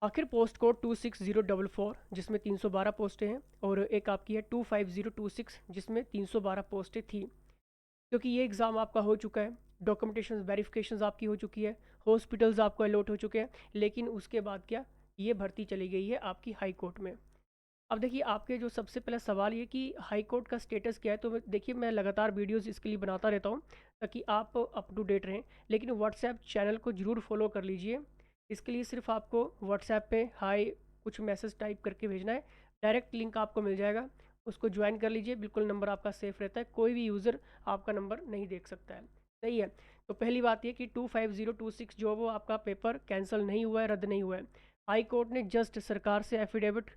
आखिर post code 26044 जिसमें 312 पोस्टें हैं, और एक आपकी है 25026 जिसमें 312 पोस्टें थी। क्योंकि ये एग्ज़ाम आपका हो चुका है, डॉक्यूमेंटेशन वेरिफिकेशंस आपकी हो चुकी है, हॉस्पिटल्स आपको अलॉट हो चुके हैं, लेकिन उसके बाद क्या, ये भर्ती चली गई है आपकी हाई कोर्ट में। अब देखिए, आपके जो सबसे पहला सवाल ये कि हाई कोर्ट का स्टेटस क्या है, तो देखिए मैं लगातार वीडियोस इसके लिए बनाता रहता हूँ ताकि आप अप टू डेट रहें। लेकिन व्हाट्सएप चैनल को ज़रूर फॉलो कर लीजिए। इसके लिए सिर्फ आपको व्हाट्सएप पे हाई कुछ मैसेज टाइप करके भेजना है, डायरेक्ट लिंक आपको मिल जाएगा, उसको ज्वाइन कर लीजिए। बिल्कुल नंबर आपका सेफ रहता है, कोई भी यूज़र आपका नंबर नहीं देख सकता है। सही है। तो पहली बात ये कि 25026 जो वो आपका पेपर कैंसिल नहीं हुआ है, रद्द नहीं हुआ है। हाई कोर्ट ने जस्ट सरकार से एफिडेविट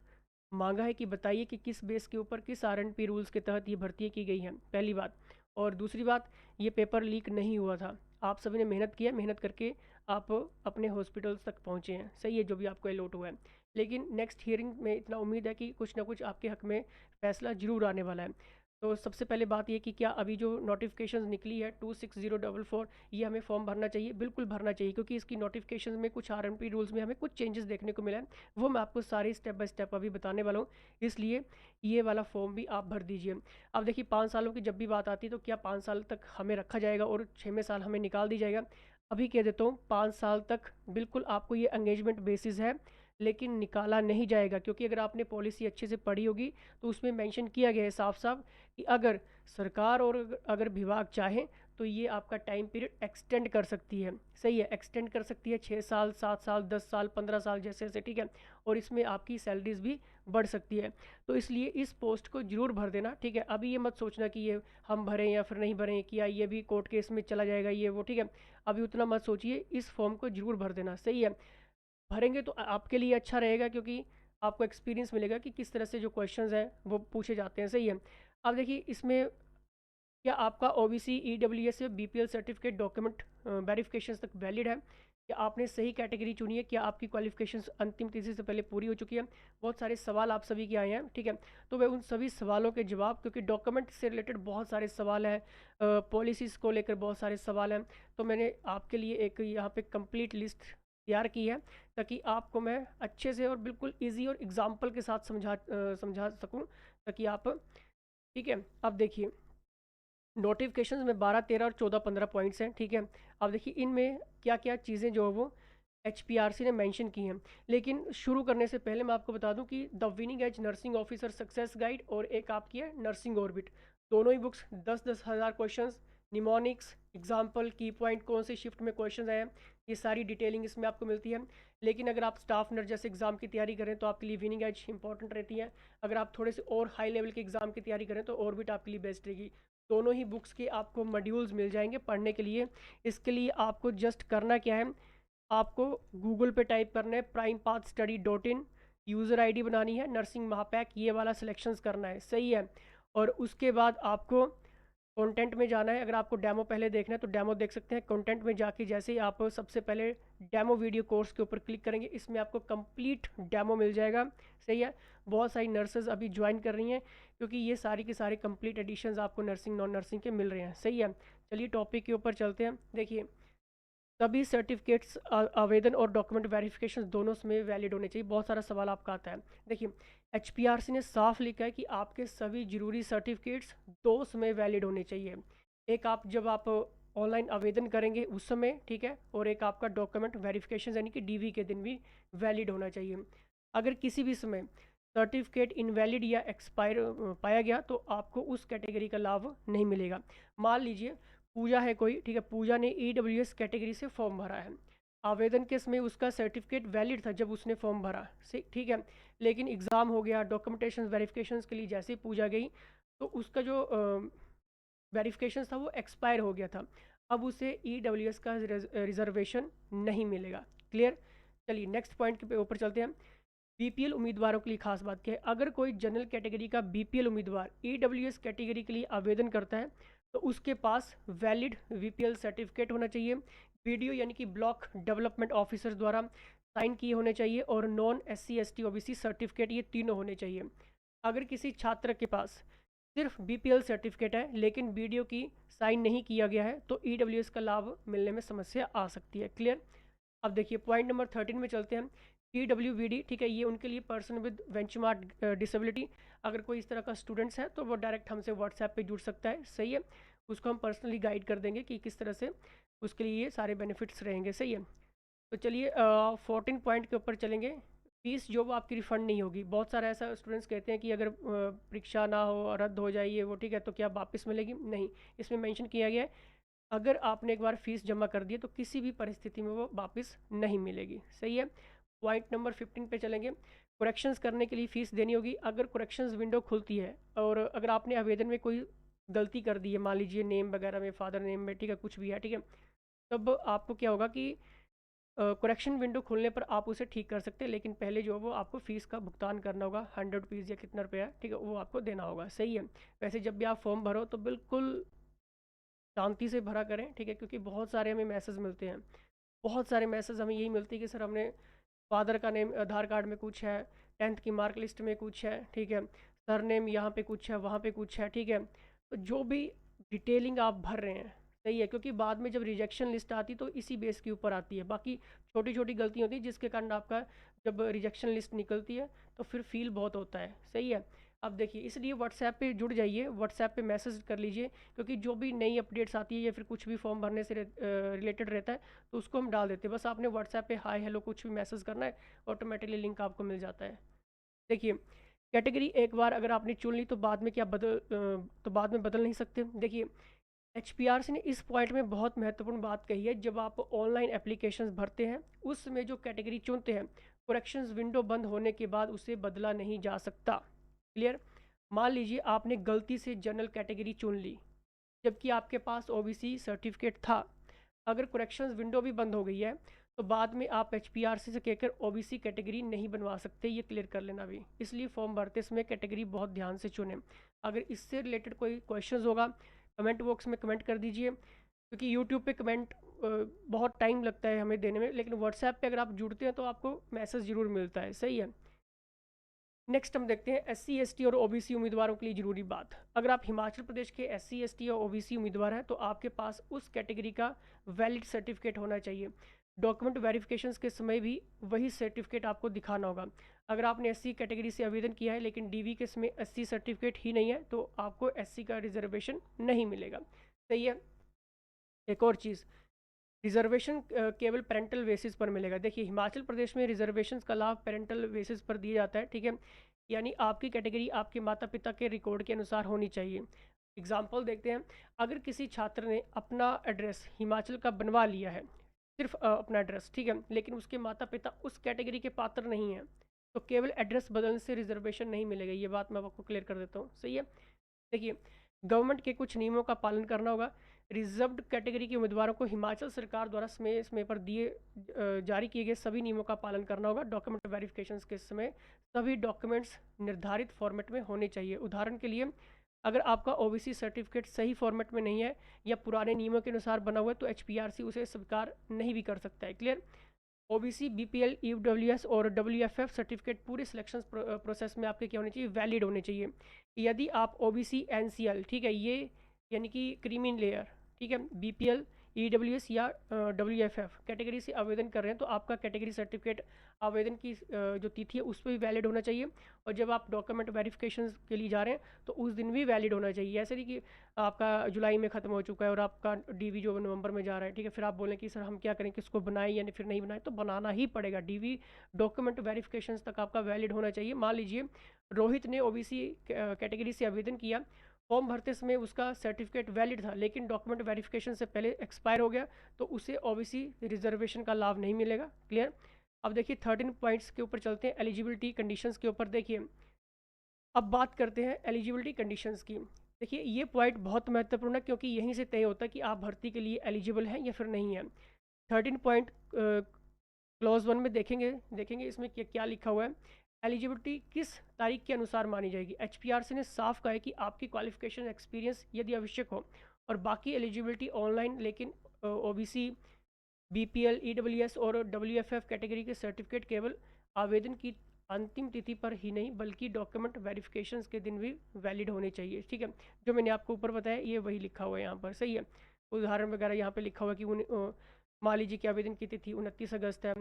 मांगा है कि बताइए कि किस बेस के ऊपर, किस आरएनपी रूल्स के तहत ये भर्ती की गई हैं, पहली बात। और दूसरी बात, ये पेपर लीक नहीं हुआ था, आप सभी ने मेहनत किया, मेहनत करके आप अपने हॉस्पिटल्स तक पहुँचे हैं। सही है, जो भी आपको अलॉट हुआ है। लेकिन नेक्स्ट हियरिंग में इतना उम्मीद है कि कुछ ना कुछ आपके हक में फैसला ज़रूर आने वाला है। तो सबसे पहले बात ये कि क्या अभी जो नोटिफिकेशन निकली है 26044, ये हमें फॉर्म भरना चाहिए? बिल्कुल भरना चाहिए, क्योंकि इसकी नोटिफिकेशन में कुछ आरएनपी रूल्स में हमें कुछ चेंजेस देखने को मिला है, वो मैं आपको सारे स्टेप बाय स्टेप अभी बताने वाला हूँ। इसलिए ये वाला फॉर्म भी आप भर दीजिए। अब देखिए, 5 सालों की जब भी बात आती है तो क्या 5 साल तक हमें रखा जाएगा और 6वें साल हमें निकाल दी जाएगा? अभी कह देता हूँ, 5 साल तक बिल्कुल आपको ये एंगेजमेंट बेसिस है, लेकिन निकाला नहीं जाएगा। क्योंकि अगर आपने पॉलिसी अच्छे से पढ़ी होगी तो उसमें मेंशन किया गया है साफ साफ कि अगर सरकार और अगर विभाग चाहे तो ये आपका टाइम पीरियड एक्सटेंड कर सकती है। सही है, एक्सटेंड कर सकती है 6 साल, 7 साल, 10 साल, 15 साल, जैसे जैसे, ठीक है। और इसमें आपकी सैलरीज भी बढ़ सकती है। तो इसलिए इस पोस्ट को जरूर भर देना, ठीक है। अभी ये मत सोचना कि ये हम भरें या फिर नहीं भरें, कि या ये भी कोर्ट केस में चला जाएगा, ये वो, ठीक है। अभी उतना मत सोचिए, इस फॉर्म को जरूर भर देना। सही है, भरेंगे तो आपके लिए अच्छा रहेगा, क्योंकि आपको एक्सपीरियंस मिलेगा कि किस तरह से जो क्वेश्चंस हैं वो पूछे जाते हैं। सही है। अब देखिए, इसमें क्या आपका ओबीसी, ईडब्ल्यूएस या बीपीएल सर्टिफिकेट डॉक्यूमेंट वेरिफिकेशन तक वैलिड है? क्या आपने सही कैटेगरी चुनी है? क्या आपकी क्वालिफिकेशंस अंतिम तिथि से पहले पूरी हो चुकी है? बहुत सारे सवाल आप सभी के आए हैं, ठीक है। तो मैं उन सभी सवालों के जवाब, क्योंकि डॉक्यूमेंट से रिलेटेड बहुत सारे सवाल हैं, पॉलिसीज़ को लेकर बहुत सारे सवाल हैं, तो मैंने आपके लिए एक यहाँ पे कंप्लीट लिस्ट तैयार की है, ताकि आपको मैं अच्छे से और बिल्कुल ईजी और एग्जाम्पल के साथ समझा सकूँ, ताकि आप, ठीक है। अब देखिए, नोटिफिकेशन में 12, 13 और 14, 15 पॉइंट्स हैं, ठीक है। अब देखिए, इनमें क्या क्या चीज़ें जो है वो HPRC ने मेंशन की हैं। लेकिन शुरू करने से पहले मैं आपको बता दूं कि the winning edge nursing officer success guide और एक आपकी है नर्सिंग ऑर्बिट, दोनों ही बुक्स 10-10 हज़ार क्वेश्चंस, निमोनिक्स, एग्जाम्पल, की पॉइंट, कौन से शिफ्ट में क्वेश्चन आए हैं, ये सारी डिटेलिंग इसमें आपको मिलती है। लेकिन अगर आप स्टाफ नर्स जैसे एग्जाम की तैयारी करें तो आपके लिए विनिंग एज इंपॉर्टेंट रहती है। अगर आप थोड़े से और हाई लेवल के एग्जाम की तैयारी करें तो ऑर्बिट आपके लिए बेस्ट रहेगी। दोनों ही बुक्स के आपको मॉड्यूल्स मिल जाएंगे पढ़ने के लिए। इसके लिए आपको जस्ट करना क्या है, आपको गूगल पे टाइप करना है primepathstudy.in, यूज़र आईडी बनानी है, नर्सिंग महापैक ये वाला सिलेक्शंस करना है। सही है। और उसके बाद आपको कंटेंट में जाना है। अगर आपको डेमो पहले देखना है तो डेमो देख सकते हैं। कंटेंट में जाके जैसे ही आप सबसे पहले डेमो वीडियो कोर्स के ऊपर क्लिक करेंगे, इसमें आपको कंप्लीट डेमो मिल जाएगा। सही है। बहुत सारी नर्सेज अभी ज्वाइन कर रही हैं, क्योंकि ये सारी की सारी कंप्लीट एडिशंस आपको नर्सिंग नॉन नर्सिंग के मिल रहे हैं। सही है। चलिए टॉपिक के ऊपर चलते हैं। देखिए, सभी सर्टिफिकेट्स, आवेदन और डॉक्यूमेंट वेरिफिकेशन दोनों में वैलिड होने चाहिए। बहुत सारा सवाल आपका आता है। देखिए, HPRC ने साफ लिखा है कि आपके सभी जरूरी सर्टिफिकेट्स 2 समय वैलिड होने चाहिए। एक आप जब आप ऑनलाइन आवेदन करेंगे उस समय, ठीक है, और एक आपका डॉक्यूमेंट वेरिफिकेशन यानी कि DV के दिन भी वैलिड होना चाहिए। अगर किसी भी समय सर्टिफिकेट इनवैलिड या एक्सपायर पाया गया तो आपको उस कैटेगरी का लाभ नहीं मिलेगा। मान लीजिए पूजा है कोई, ठीक है, पूजा ने EWS कैटेगरी से फॉर्म भरा है, आवेदन के समय उसका सर्टिफिकेट वैलिड था जब उसने फॉर्म भरा, ठीक है। लेकिन एग्ज़ाम हो गया, डॉक्यूमेंटेशन वेरिफिकेशन के लिए जैसे ही पूजा गई तो उसका जो वेरिफिकेशन था वो एक्सपायर हो गया था। अब उसे EWS का रिजर्वेशन नहीं मिलेगा। क्लियर। चलिए नेक्स्ट पॉइंट के ऊपर चलते हैं। BPL उम्मीदवारों के लिए खास बात क्या है, अगर कोई जनरल कैटेगरी का BPL उम्मीदवार EWS कैटेगरी के लिए आवेदन करता है तो उसके पास वैलिड VPL सर्टिफिकेट होना चाहिए, वीडियो यानी कि ब्लॉक डेवलपमेंट ऑफिसर द्वारा साइन किए होने चाहिए, और non SC ST OBC certificate, ये तीनों होने चाहिए। अगर किसी छात्र के पास सिर्फ BPL सर्टिफिकेट है लेकिन वीडियो की साइन नहीं किया गया है तो EWS का लाभ मिलने में समस्या आ सकती है। क्लियर। अब देखिए पॉइंट नंबर 13 में चलते हैं। PWBD, ठीक है, ये उनके लिए पर्सन विद बेंचमार्क डिसेबिलिटी। अगर कोई इस तरह का स्टूडेंट्स है तो वो डायरेक्ट हमसे व्हाट्सएप पे जुड़ सकता है, सही है। उसको हम पर्सनली गाइड कर देंगे कि किस तरह से उसके लिए ये सारे बेनिफिट्स रहेंगे, सही है। तो चलिए 14 पॉइंट के ऊपर चलेंगे। फीस जो वो आपकी रिफ़ंड नहीं होगी। बहुत सारा ऐसा स्टूडेंट्स कहते हैं कि अगर परीक्षा ना हो, रद्द हो जाए ये वो, ठीक है, तो क्या वापस मिलेगी? नहीं, इसमें मेंशन किया गया है अगर आपने एक बार फीस जमा कर दी है तो किसी भी परिस्थिति में वो वापस नहीं मिलेगी, सही है। पॉइंट नंबर 15 पे चलेंगे। करेक्शंस करने के लिए फ़ीस देनी होगी। अगर करेक्शंस विंडो खुलती है और अगर आपने आवेदन में कोई गलती कर दी है, मान लीजिए नेम वगैरह में, फादर नेम में, ठीक है, कुछ भी है, ठीक है, तब आपको क्या होगा कि करेक्शन विंडो खुलने पर आप उसे ठीक कर सकते हैं, लेकिन पहले जो है वो आपको फ़ीस का भुगतान करना होगा, 100 रुपीज़ या कितना रुपया है, ठीक है, वो आपको देना होगा, सही है। वैसे जब भी आप फॉर्म भरो तो बिल्कुल शांति से भरा करें, ठीक है, क्योंकि बहुत सारे हमें मैसेज मिलते हैं। बहुत सारे मैसेज हमें यही मिलती है कि सर हमने फादर का नेम आधार कार्ड में कुछ है, 10th की मार्क लिस्ट में कुछ है, ठीक है, सर नेम यहाँ पे कुछ है, वहाँ पे कुछ है, ठीक है। तो जो भी डिटेलिंग आप भर रहे हैं, सही है, क्योंकि बाद में जब रिजेक्शन लिस्ट आती तो इसी बेस के ऊपर आती है। बाकी छोटी छोटी गलतियाँ होती हैं जिसके कारण आपका जब रिजेक्शन लिस्ट निकलती है तो फिर फील बहुत होता है, सही है। अब देखिए, इसलिए व्हाट्सएप पे जुड़ जाइए, व्हाट्सएप पे मैसेज कर लीजिए, क्योंकि जो भी नई अपडेट्स आती है या फिर कुछ भी फॉर्म भरने से रिलेटेड रहता है तो उसको हम डाल देते हैं। बस आपने व्हाट्सएप पे हाय हेलो कुछ भी मैसेज करना है, ऑटोमेटिकली लिंक आपको मिल जाता है। देखिए, कैटेगरी एक बार अगर आपने चुन ली तो बाद में बदल नहीं सकते। देखिए, HPRC ने इस पॉइंट में बहुत महत्वपूर्ण बात कही है। जब आप ऑनलाइन एप्लीकेशंस भरते हैं उसमें जो कैटेगरी चुनते हैं, करेक्शंस विंडो बंद होने के बाद उसे बदला नहीं जा सकता। क्लियर? मान लीजिए आपने गलती से जनरल कैटेगरी चुन ली जबकि आपके पास OBC सर्टिफिकेट था। अगर करेक्शंस विंडो भी बंद हो गई है तो बाद में आप HPRC से कहकर OBC कैटेगरी नहीं बनवा सकते, ये क्लियर कर लेना भी। इसलिए फॉर्म भरते समय कैटेगरी बहुत ध्यान से चुनें। अगर इससे रिलेटेड कोई क्वेश्चंस होगा कमेंट बॉक्स में कमेंट कर दीजिए, क्योंकि यूट्यूब पे कमेंट बहुत टाइम लगता है हमें देने में, लेकिन व्हाट्सएप पे अगर आप जुड़ते हैं तो आपको मैसेज ज़रूर मिलता है, सही है। नेक्स्ट हम देखते हैं SC ST और OBC उम्मीदवारों के लिए ज़रूरी बात। अगर आप हिमाचल प्रदेश के SC ST और OBC उम्मीदवार हैं तो आपके पास उस कैटेगरी का वैलिड सर्टिफिकेट होना चाहिए। डॉक्यूमेंट वेरिफिकेशंस के समय भी वही सर्टिफिकेट आपको दिखाना होगा। अगर आपने SC कैटेगरी से आवेदन किया है लेकिन DV के समय SC सर्टिफिकेट ही नहीं है तो आपको SC का रिजर्वेशन नहीं मिलेगा, सही है। एक और चीज़, रिजर्वेशन केवल पेरेंटल बेसिस पर मिलेगा। देखिए, हिमाचल प्रदेश में रिजर्वेशन का लाभ पेरेंटल बेसिस पर दिया जाता है, ठीक है, यानी आपकी कैटेगरी आपके माता पिता के रिकॉर्ड के अनुसार होनी चाहिए। एग्जाम्पल देखते हैं। अगर किसी छात्र ने अपना एड्रेस हिमाचल का बनवा लिया है, सिर्फ अपना एड्रेस, ठीक है, लेकिन उसके माता पिता उस कैटेगरी के पात्र नहीं हैं, तो केवल एड्रेस बदलने से रिजर्वेशन नहीं मिलेगा। ये बात मैं आपको क्लियर कर देता हूँ, सही है। देखिए, गवर्नमेंट के कुछ नियमों का पालन करना होगा। रिजर्व्ड कैटेगरी के उम्मीदवारों को हिमाचल सरकार द्वारा समय समय पर जारी किए गए सभी नियमों का पालन करना होगा। डॉक्यूमेंट वेरिफिकेशन के समय सभी डॉक्यूमेंट्स निर्धारित फॉर्मेट में होने चाहिए। उदाहरण के लिए, अगर आपका OBC सर्टिफिकेट सही फॉर्मेट में नहीं है या पुराने नियमों के अनुसार बना हुआ है तो HPRC उसे स्वीकार नहीं भी कर सकता है। क्लियर? OBC, BPL, EWS और WFF सर्टिफिकेट पूरे सिलेक्शन प्रोसेस में आपके क्या होने चाहिए? वैलिड होने चाहिए। यदि आप OBC NCL, ठीक है, ये यानी कि क्रीमी लेयर, ठीक है, BPL, EWS या WFF कैटेगरी से आवेदन कर रहे हैं तो आपका कैटेगरी सर्टिफिकेट आवेदन की जो तिथि है उस पर भी वैलिड होना चाहिए। और जब आप डॉक्यूमेंट वेरिफिकेशन के लिए जा रहे हैं तो उस दिन भी वैलिड होना चाहिए। ऐसे नहीं कि आपका जुलाई में ख़त्म हो चुका है और आपका DV जो नवंबर में जा रहा है, ठीक है, फिर आप बोलें कि सर हम क्या करें, किसको बनाएं या फिर नहीं बनाएं, तो बनाना ही पड़ेगा। DV डॉक्यूमेंट वेरिफिकेशन तक आपका वैलिड होना चाहिए। मान लीजिए रोहित ने OBC कैटेगरी से आवेदन किया, फॉर्म भरते समय उसका सर्टिफिकेट वैलिड था लेकिन डॉक्यूमेंट वेरिफिकेशन से पहले एक्सपायर हो गया तो उसे OBC रिजर्वेशन का लाभ नहीं मिलेगा। क्लियर? अब देखिए 13 पॉइंट्स के ऊपर चलते हैं, एलिजिबिलिटी कंडीशंस के ऊपर। देखिए, अब बात करते हैं एलिजिबिलिटी कंडीशंस की। देखिए, ये पॉइंट बहुत महत्वपूर्ण है क्योंकि यहीं से तय होता है कि आप भर्ती के लिए एलिजिबल हैं या फिर नहीं है। 13 पॉइंट क्लॉज 1 में देखेंगे इसमें क्या क्या लिखा हुआ है। एलिजिबिलिटी किस तारीख के अनुसार मानी जाएगी? HPRC ने साफ कहा है कि आपकी क्वालिफिकेशन एक्सपीरियंस यदि आवश्यक हो और बाकी एलिजिबिलिटी ऑनलाइन, लेकिन OBC, BPL, EWS और WFF कैटेगरी के सर्टिफिकेट केवल आवेदन की अंतिम तिथि पर ही नहीं बल्कि डॉक्यूमेंट वेरिफिकेशंस के दिन भी वैलिड होने चाहिए, ठीक है। जो मैंने आपको ऊपर बताया ये वही लिखा हुआ है यहाँ पर, सही है। उदाहरण वगैरह यहाँ पे लिखा हुआ है कि मान लीजिए कि आवेदन की तिथि 29 अगस्त है,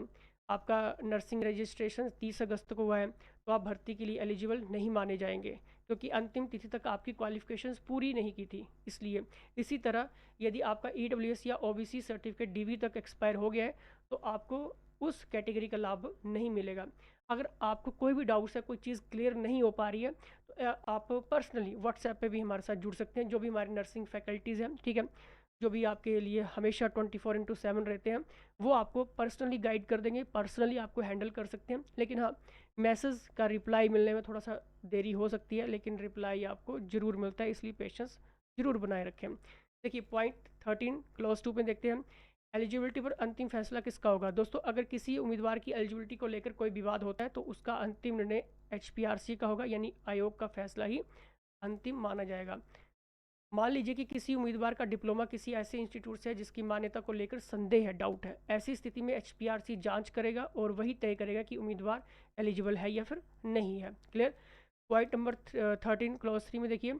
आपका नर्सिंग रजिस्ट्रेशन 30 अगस्त को हुआ है, तो आप भर्ती के लिए एलिजिबल नहीं माने जाएंगे, क्योंकि अंतिम तिथि तक आपकी क्वालिफिकेशंस पूरी नहीं की थी इसलिए। इसी तरह यदि आपका EWS या OBC सर्टिफिकेट DV तक एक्सपायर हो गया है, तो आपको उस कैटेगरी का लाभ नहीं मिलेगा। अगर आपको कोई भी डाउट्स है, कोई चीज़ क्लियर नहीं हो पा रही है, तो आप पर्सनली व्हाट्सएप पे भी हमारे साथ जुड़ सकते हैं, जो भी हमारी नर्सिंग फैकल्टीज़ हैं, ठीक है, जो भी आपके लिए हमेशा 24/7 रहते हैं, वो आपको पर्सनली गाइड कर देंगे, पर्सनली आपको हैंडल कर सकते हैं। लेकिन हाँ, मैसेज का रिप्लाई मिलने में थोड़ा सा देरी हो सकती है, लेकिन रिप्लाई आपको ज़रूर मिलता है, इसलिए पेशेंस ज़रूर बनाए रखें। देखिए पॉइंट 13 क्लॉज 2 में देखते हैं, एलिजिबिलिटी पर अंतिम फैसला किसका होगा। दोस्तों, अगर किसी उम्मीदवार की एलिजिबिलिटी को लेकर कोई विवाद होता है, तो उसका अंतिम निर्णय HPRC का होगा, यानी आयोग का फैसला ही अंतिम माना जाएगा। मान लीजिए कि किसी उम्मीदवार का डिप्लोमा किसी ऐसे इंस्टीट्यूट से है जिसकी मान्यता को लेकर संदेह है, डाउट है। ऐसी स्थिति में HPRC जांच करेगा और वही तय करेगा कि उम्मीदवार एलिजिबल है या फिर नहीं है। क्लियर। पॉइंट नंबर 13 क्लॉज 3 में देखिए,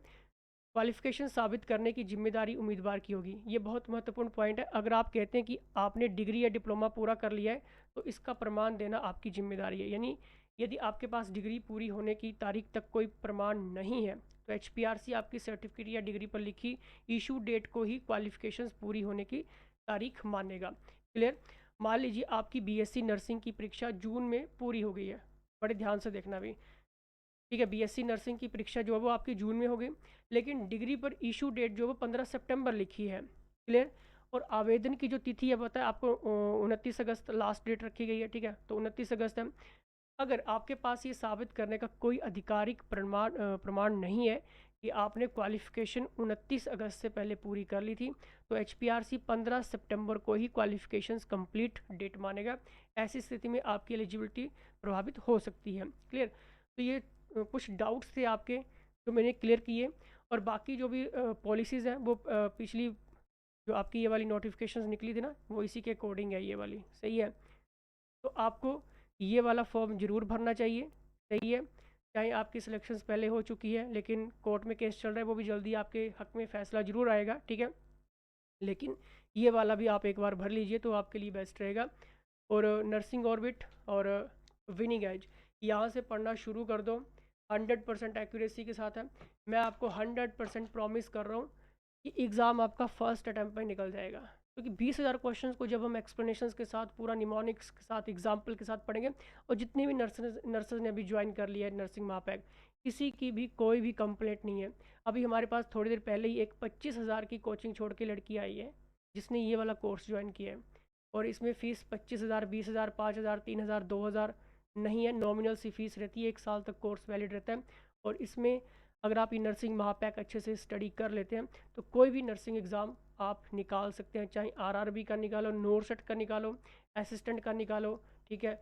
क्वालिफिकेशन साबित करने की जिम्मेदारी उम्मीदवार की होगी। ये बहुत महत्वपूर्ण पॉइंट है। अगर आप कहते हैं कि आपने डिग्री या डिप्लोमा पूरा कर लिया है, तो इसका प्रमाण देना आपकी जिम्मेदारी है। यानी यदि आपके पास डिग्री पूरी होने की तारीख तक कोई प्रमाण नहीं है, तो HPRC आपकी सर्टिफिकेट या डिग्री पर लिखी इशू डेट को ही क्वालिफिकेशंस पूरी होने की तारीख मानेगा। क्लियर। मान लीजिए आपकी BSc नर्सिंग की परीक्षा जून में पूरी हो गई है, बड़े ध्यान से देखना भी, ठीक है। BSc नर्सिंग की परीक्षा जो है वो आपकी जून में हो गई, लेकिन डिग्री पर इशू डेट जो है वो 15 सितंबर लिखी है। क्लियर। और आवेदन की जो तिथि है पता है आपको, 29 अगस्त लास्ट डेट रखी गई है, ठीक है, तो 29 अगस्त है। अगर आपके पास ये साबित करने का कोई आधिकारिक प्रमाण नहीं है कि आपने क्वालिफिकेशन 29 अगस्त से पहले पूरी कर ली थी, तो HPRC 15 सितंबर को ही क्वालिफिकेशंस कंप्लीट डेट मानेगा। ऐसी स्थिति में आपकी एलिजिबिलिटी प्रभावित हो सकती है। क्लियर। तो ये कुछ डाउट्स थे आपके जो मैंने क्लियर किए, और बाकी जो भी पॉलिसीज़ हैं वो पिछली जो आपकी ये वाली नोटिफिकेशंस निकली थी ना, वो इसी के अकॉर्डिंग है, ये वाली सही है। तो आपको ये वाला फॉर्म ज़रूर भरना चाहिए, सही है। चाहे आपकी सिलेक्शंस पहले हो चुकी है, लेकिन कोर्ट में केस चल रहा है, वो भी जल्दी आपके हक में फ़ैसला ज़रूर आएगा, ठीक है, लेकिन ये वाला भी आप एक बार भर लीजिए तो आपके लिए बेस्ट रहेगा। और नर्सिंग ऑर्बिट और विनिंग एज यहाँ से पढ़ना शुरू कर दो, 100% एक्यूरेसी के साथ है। मैं आपको 100% प्रॉमिस कर रहा हूँ कि एग्ज़ाम आपका फर्स्ट अटैम्प्ट में निकल जाएगा, क्योंकि 20,000 क्वेश्चंस को जब हम एक्सप्लेनेशंस के साथ, पूरा निमोनिक्स के साथ, एग्जाम्पल के साथ पढ़ेंगे, और जितनी भी नर्सेज ने अभी ज्वाइन कर लिया है नर्सिंग महापैक, किसी की भी कोई भी कंप्लेंट नहीं है। अभी हमारे पास थोड़ी देर पहले ही एक 25,000 की कोचिंग छोड़ के लड़की आई है जिसने ये वाला कोर्स ज्वाइन किया है, और इसमें फ़ीस 25,000, 20,000, 5,000, 3,000, 2,000 नहीं है, नॉमिनल सी फीस रहती है, 1 साल तक कोर्स वैलिड रहता है। और इसमें अगर आप ये नर्सिंग महापैक अच्छे से स्टडी कर लेते हैं, तो कोई भी नर्सिंग एग्ज़ाम आप निकाल सकते हैं, चाहे RRB का निकालो, नोरसेट का निकालो, असिस्टेंट का निकालो, ठीक है,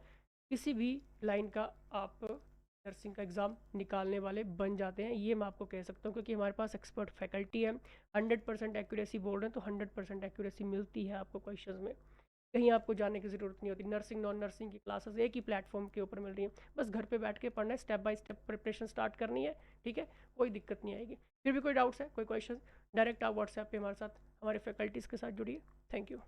किसी भी लाइन का आप नर्सिंग का एग्ज़ाम निकालने वाले बन जाते हैं। ये मैं आपको कह सकता हूँ, क्योंकि हमारे पास एक्सपर्ट फैकल्टी है। 100% एक्यूरेसी बोल रहे हैं, तो 100% एक्यूरेसी मिलती है आपको क्वेश्चन में, कहीं आपको जाने की ज़रूरत नहीं होती। नर्सिंग नॉन नर्सिंग की क्लासेस एक ही प्लेटफॉर्म के ऊपर मिल रही हैं, बस घर पे बैठ के पढ़ना है, step by step preparation start करनी है, ठीक है, कोई दिक्कत नहीं आएगी। फिर भी कोई डाउट्स है, कोई क्वेश्चन, डायरेक्ट आप व्हाट्सएप पे हमारे साथ, हमारे फैकल्टीज़ के साथ जुड़िए। Thank you.